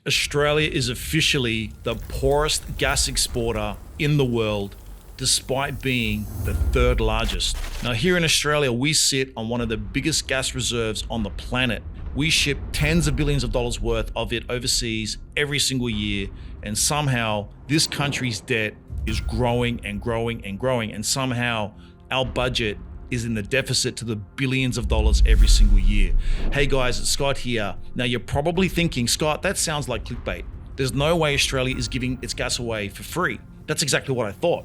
Australia is officially the poorest gas exporter in the world, despite being the third largest. Now, here in Australia, we sit on one of the biggest gas reserves on the planet. We ship tens of billions of dollars worth of it overseas every single year, and somehow this country's debt is growing and growing and growing, and somehow our budget is in the deficit to the billions of dollars every single year. Hey guys, it's Scott here. Now you're probably thinking, Scott, that sounds like clickbait. There's no way Australia is giving its gas away for free. That's exactly what I thought,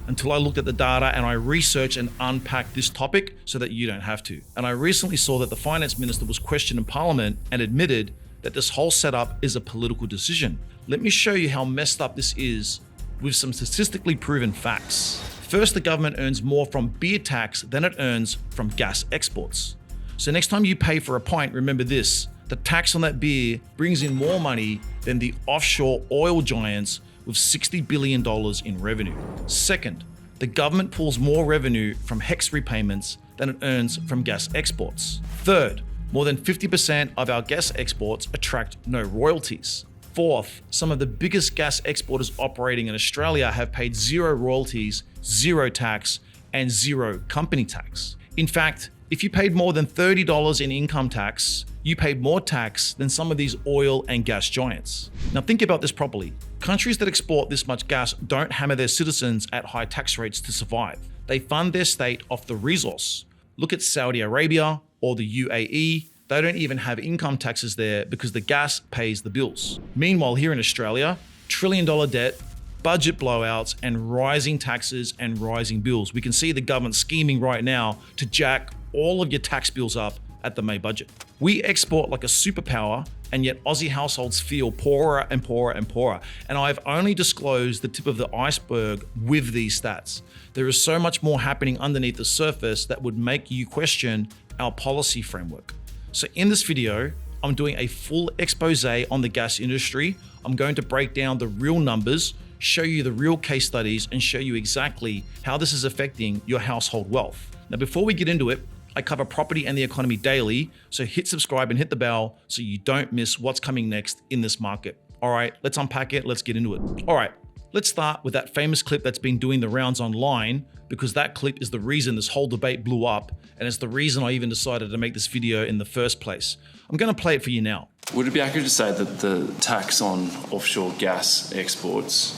until I looked at the data and I researched and unpacked this topic so that you don't have to. And I recently saw that the finance minister was questioned in Parliament and admitted that this whole setup is a political decision. Let me show you how messed up this is with some statistically proven facts. First, the government earns more from beer tax than it earns from gas exports. So next time you pay for a pint, remember this: the tax on that beer brings in more money than the offshore oil giants with $60 billion in revenue. Second, the government pulls more revenue from HEX repayments than it earns from gas exports. Third, more than 50% of our gas exports attract no royalties. Fourth, some of the biggest gas exporters operating in Australia have paid zero royalties, zero tax, and zero company tax. In fact, if you paid more than $30 in income tax, you paid more tax than some of these oil and gas giants. Now think about this properly. Countries that export this much gas don't hammer their citizens at high tax rates to survive. They fund their state off the resource. Look at Saudi Arabia or the UAE. They don't even have income taxes there because the gas pays the bills. Meanwhile, here in Australia, trillion-dollar debt, budget blowouts, and rising taxes and rising bills. We can see the government scheming right now to jack all of your tax bills up at the May budget. We export like a superpower, and yet Aussie households feel poorer and poorer and poorer. And I've only disclosed the tip of the iceberg with these stats. There is so much more happening underneath the surface that would make you question our policy framework. So in this video, I'm doing a full expose on the gas industry. I'm going to break down the real numbers, show you the real case studies, and show you exactly how this is affecting your household wealth. Now, before we get into it, I cover property and the economy daily, so hit subscribe and hit the bell so you don't miss what's coming next in this market. All right, let's unpack it, let's get into it. All right, let's start with that famous clip that's been doing the rounds online, because that clip is the reason this whole debate blew up, and it's the reason I even decided to make this video in the first place. I'm gonna play it for you now. Would it be accurate to say that the tax on offshore gas exports,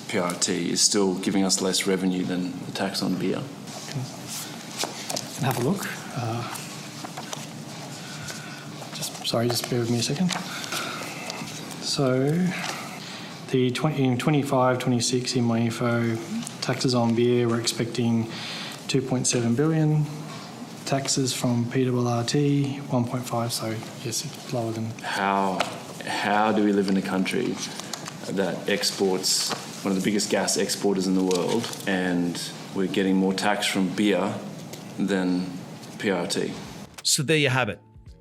PRRT, is still giving us less revenue than the tax on beer? Have a look. Just bear with me a second. So, in 25, 26 in my info, taxes on beer, we're expecting 2.7 billion. Taxes from PRRT, 1.5. So yes, it's lower than. How do we live in a country that exports, one of the biggest gas exporters in the world, and we're getting more tax from beer than PRRT? So there you have it.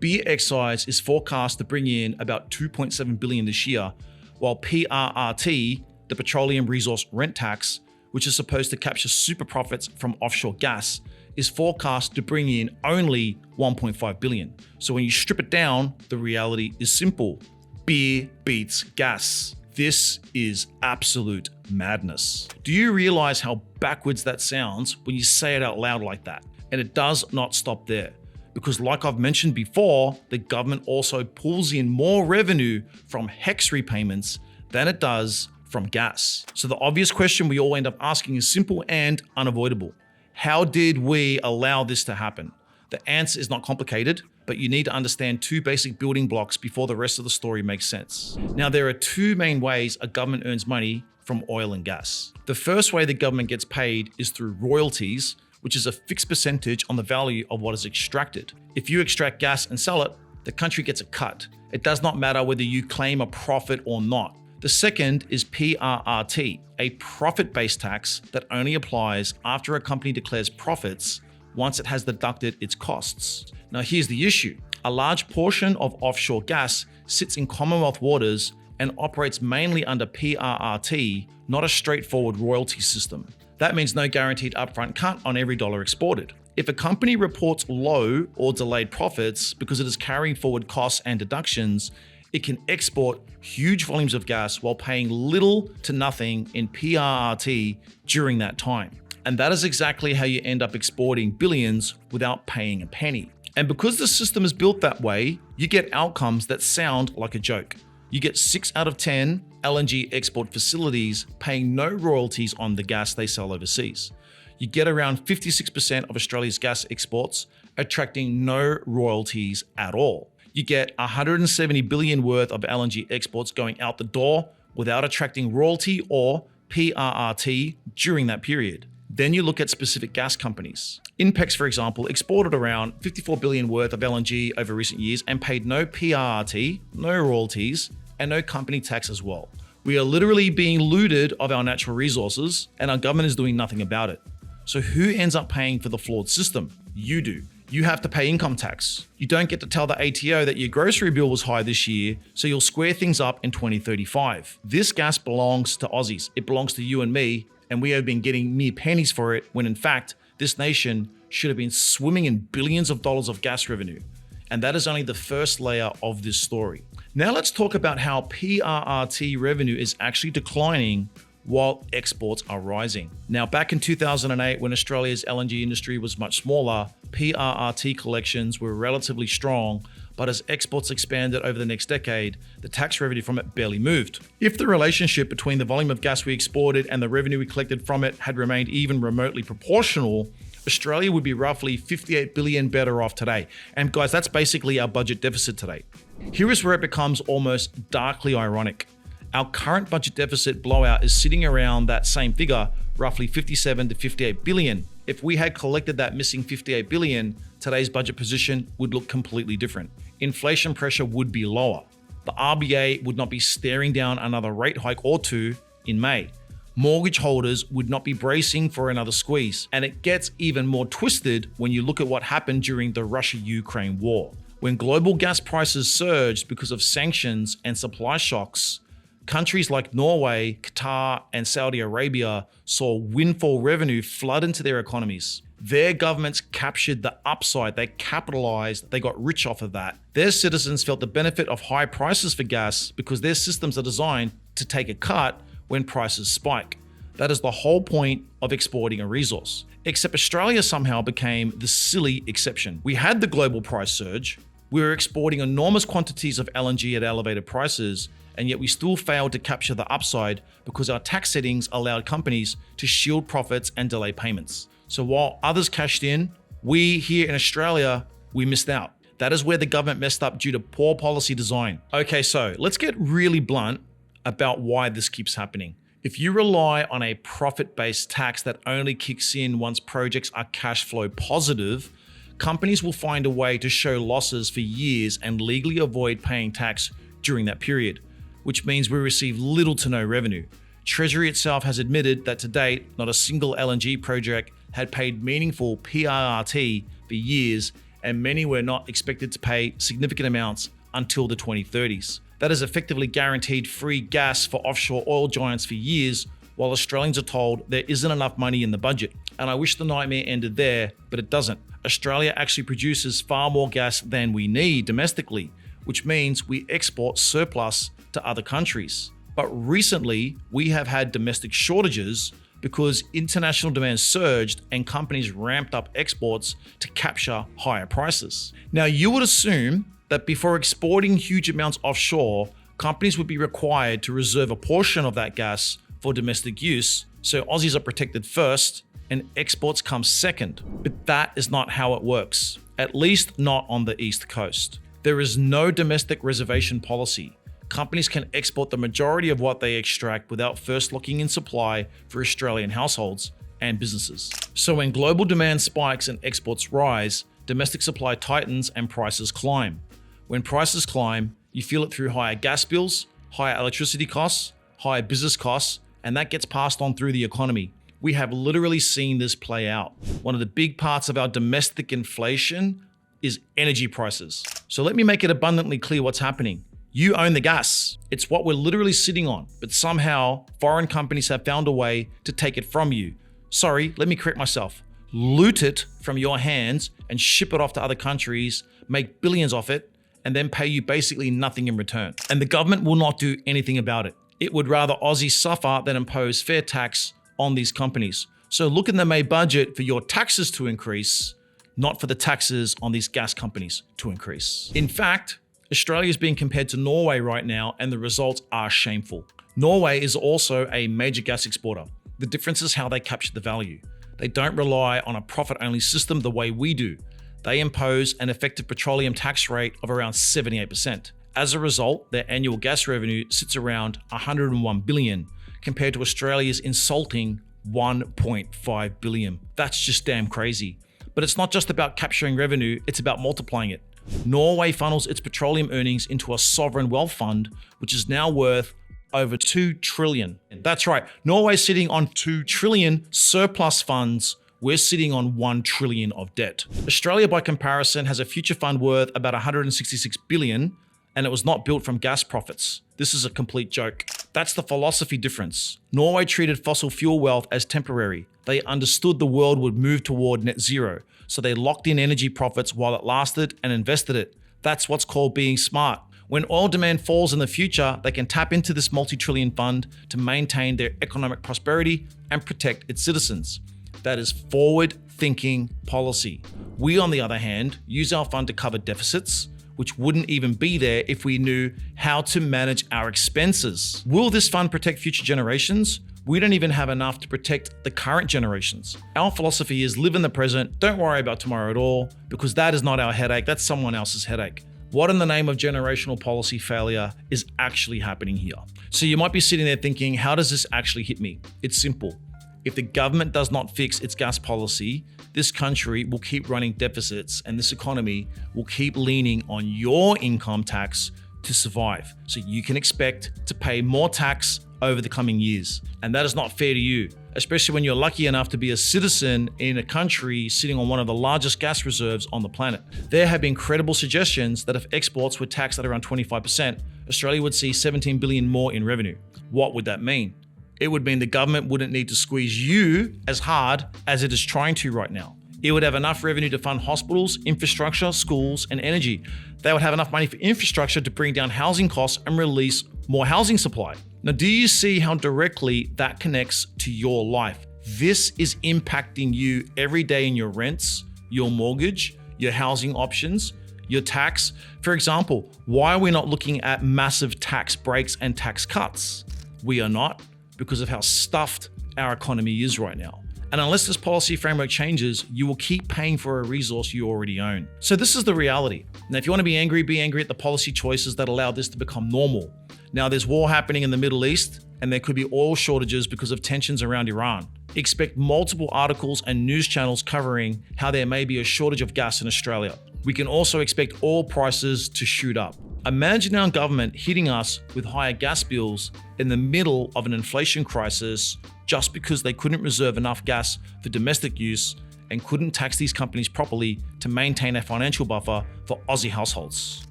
Beer excise is forecast to bring in about 2.7 billion this year, while PRRT, the petroleum resource rent tax, which is supposed to capture super profits from offshore gas, is forecast to bring in only 1.5 billion. So when you strip it down, the reality is simple. Beer beats gas. This is absolute madness. Do you realize how backwards that sounds when you say it out loud like that? And it does not stop there, because like I've mentioned before, the government also pulls in more revenue from HEX repayments than it does from gas. So the obvious question we all end up asking is simple and unavoidable. How did we allow this to happen? The answer is not complicated, but you need to understand two basic building blocks before the rest of the story makes sense. Now, there are two main ways a government earns money from oil and gas. The first way the government gets paid is through royalties, which is a fixed percentage on the value of what is extracted. If you extract gas and sell it, the country gets a cut. It does not matter whether you claim a profit or not. The second is PRRT, a profit-based tax that only applies after a company declares profits once it has deducted its costs. Now here's the issue. A large portion of offshore gas sits in Commonwealth waters and operates mainly under PRRT, not a straightforward royalty system. That means no guaranteed upfront cut on every dollar exported. If a company reports low or delayed profits because it is carrying forward costs and deductions, It can export huge volumes of gas while paying little to nothing in PRRT during that time. And that is exactly how you end up exporting billions without paying a penny. And because the system is built that way, you get outcomes that sound like a joke. You get 6 out of 10 LNG export facilities paying no royalties on the gas they sell overseas. You get around 56% of Australia's gas exports attracting no royalties at all. You get 170 billion worth of LNG exports going out the door without attracting royalty or PRRT during that period. Then you look at specific gas companies. Inpex, for example, exported around 54 billion worth of LNG over recent years and paid no PRRT, no royalties, and no company tax as well. We are literally being looted of our natural resources, and our government is doing nothing about it. So who ends up paying for the flawed system? You do. You have to pay income tax. You don't get to tell the ATO that your grocery bill was high this year, so you'll square things up in 2035. This gas belongs to Aussies. It belongs to you and me, and we have been getting mere pennies for it when in fact, this nation should have been swimming in billions of dollars of gas revenue. And that is only the first layer of this story. Now let's talk about how PRRT revenue is actually declining while exports are rising. Now, back in 2008, when Australia's LNG industry was much smaller, PRRT collections were relatively strong, but as exports expanded over the next decade, the tax revenue from it barely moved. If the relationship between the volume of gas we exported and the revenue we collected from it had remained even remotely proportional, Australia would be roughly 58 billion better off today. And guys, that's basically our budget deficit today. Here is where it becomes almost darkly ironic. Our current budget deficit blowout is sitting around that same figure, roughly 57 to 58 billion. If we had collected that missing 58 billion, today's budget position would look completely different. Inflation pressure would be lower. The RBA would not be staring down another rate hike or two in May. Mortgage holders would not be bracing for another squeeze. And it gets even more twisted when you look at what happened during the Russia-Ukraine war. When global gas prices surged because of sanctions and supply shocks, countries like Norway, Qatar, and Saudi Arabia saw windfall revenue flood into their economies. Their governments captured the upside, they capitalized, they got rich off of that. Their citizens felt the benefit of high prices for gas because their systems are designed to take a cut when prices spike. That is the whole point of exporting a resource. Except Australia somehow became the silly exception. We had the global price surge, we were exporting enormous quantities of LNG at elevated prices, and yet we still failed to capture the upside because our tax settings allowed companies to shield profits and delay payments. So while others cashed in, we here in Australia, we missed out. That is where the government messed up due to poor policy design. Okay, so let's get really blunt about why this keeps happening. If you rely on a profit-based tax that only kicks in once projects are cash flow positive, companies will find a way to show losses for years and legally avoid paying tax during that period, which means we receive little to no revenue. Treasury itself has admitted that to date, not a single LNG project had paid meaningful PRRT for years, and many were not expected to pay significant amounts until the 2030s. That is effectively guaranteed free gas for offshore oil giants for years, while Australians are told there isn't enough money in the budget. And I wish the nightmare ended there, but it doesn't. Australia actually produces far more gas than we need domestically, which means we export surplus to other countries. But recently, we have had domestic shortages because international demand surged and companies ramped up exports to capture higher prices. Now, you would assume that before exporting huge amounts offshore, companies would be required to reserve a portion of that gas for domestic use, so Aussies are protected first and exports come second. But that is not how it works, at least not on the East Coast. There is no domestic reservation policy. Companies can export the majority of what they extract without first locking in supply for Australian households and businesses. So when global demand spikes and exports rise, domestic supply tightens and prices climb. When prices climb, you feel it through higher gas bills, higher electricity costs, higher business costs, and that gets passed on through the economy. We have literally seen this play out. One of the big parts of our domestic inflation is energy prices. So let me make it abundantly clear what's happening. You own the gas. It's what we're literally sitting on, but somehow foreign companies have found a way to take it from you. Sorry, let me correct myself. Loot it from your hands and ship it off to other countries, make billions off it, and then pay you basically nothing in return. And the government will not do anything about it. It would rather Aussies suffer than impose fair tax on these companies. So look in the May budget for your taxes to increase, not for the taxes on these gas companies to increase. In fact, Australia is being compared to Norway right now, and the results are shameful. Norway is also a major gas exporter. The difference is how they capture the value. They don't rely on a profit-only system the way we do. They impose an effective petroleum tax rate of around 78%. As a result, their annual gas revenue sits around 101 billion, compared to Australia's insulting 1.5 billion. That's just damn crazy. But it's not just about capturing revenue, it's about multiplying it. Norway funnels its petroleum earnings into a sovereign wealth fund, which is now worth over 2 trillion. That's right, Norway's sitting on 2 trillion surplus funds. We're sitting on 1 trillion of debt. Australia, by comparison, has a future fund worth about 166 billion, and it was not built from gas profits. This is a complete joke. That's the philosophy difference. Norway treated fossil fuel wealth as temporary. They understood the world would move toward net zero, so they locked in energy profits while it lasted and invested it. That's what's called being smart. When oil demand falls in the future, they can tap into this multi-trillion fund to maintain their economic prosperity and protect its citizens. That is forward-thinking policy. We, on the other hand, use our fund to cover deficits, which wouldn't even be there if we knew how to manage our expenses. Will this fund protect future generations? We don't even have enough to protect the current generations. Our philosophy is live in the present, don't worry about tomorrow at all, because that is not our headache, that's someone else's headache. What in the name of generational policy failure is actually happening here? So you might be sitting there thinking, how does this actually hit me? It's simple. If the government does not fix its gas policy, this country will keep running deficits and this economy will keep leaning on your income tax to survive. So you can expect to pay more tax over the coming years. And that is not fair to you, especially when you're lucky enough to be a citizen in a country sitting on one of the largest gas reserves on the planet. There have been credible suggestions that if exports were taxed at around 25%, Australia would see 17 billion more in revenue. What would that mean? It would mean the government wouldn't need to squeeze you as hard as it is trying to right now. It would have enough revenue to fund hospitals, infrastructure, schools, and energy. They would have enough money for infrastructure to bring down housing costs and release more housing supply. Now, do you see how directly that connects to your life? This is impacting you every day in your rents, your mortgage, your housing options, your tax. For example, why are we not looking at massive tax breaks and tax cuts? We are not, because of how stuffed our economy is right now. And unless this policy framework changes, you will keep paying for a resource you already own. So this is the reality. Now, if you want to be angry at the policy choices that allow this to become normal. Now, there's war happening in the Middle East, and there could be oil shortages because of tensions around Iran. Expect multiple articles and news channels covering how there may be a shortage of gas in Australia. We can also expect oil prices to shoot up. Imagine our government hitting us with higher gas bills in the middle of an inflation crisis just because they couldn't reserve enough gas for domestic use and couldn't tax these companies properly to maintain a financial buffer for Aussie households.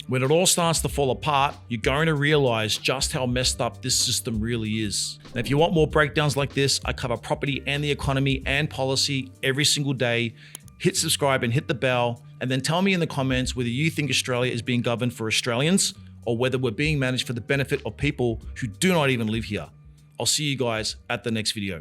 When it all starts to fall apart, you're going to realize just how messed up this system really is. Now, if you want more breakdowns like this, I cover property and the economy and policy every single day. Hit subscribe and hit the bell, and then tell me in the comments whether you think Australia is being governed for Australians or whether we're being managed for the benefit of people who do not even live here. I'll see you guys at the next video.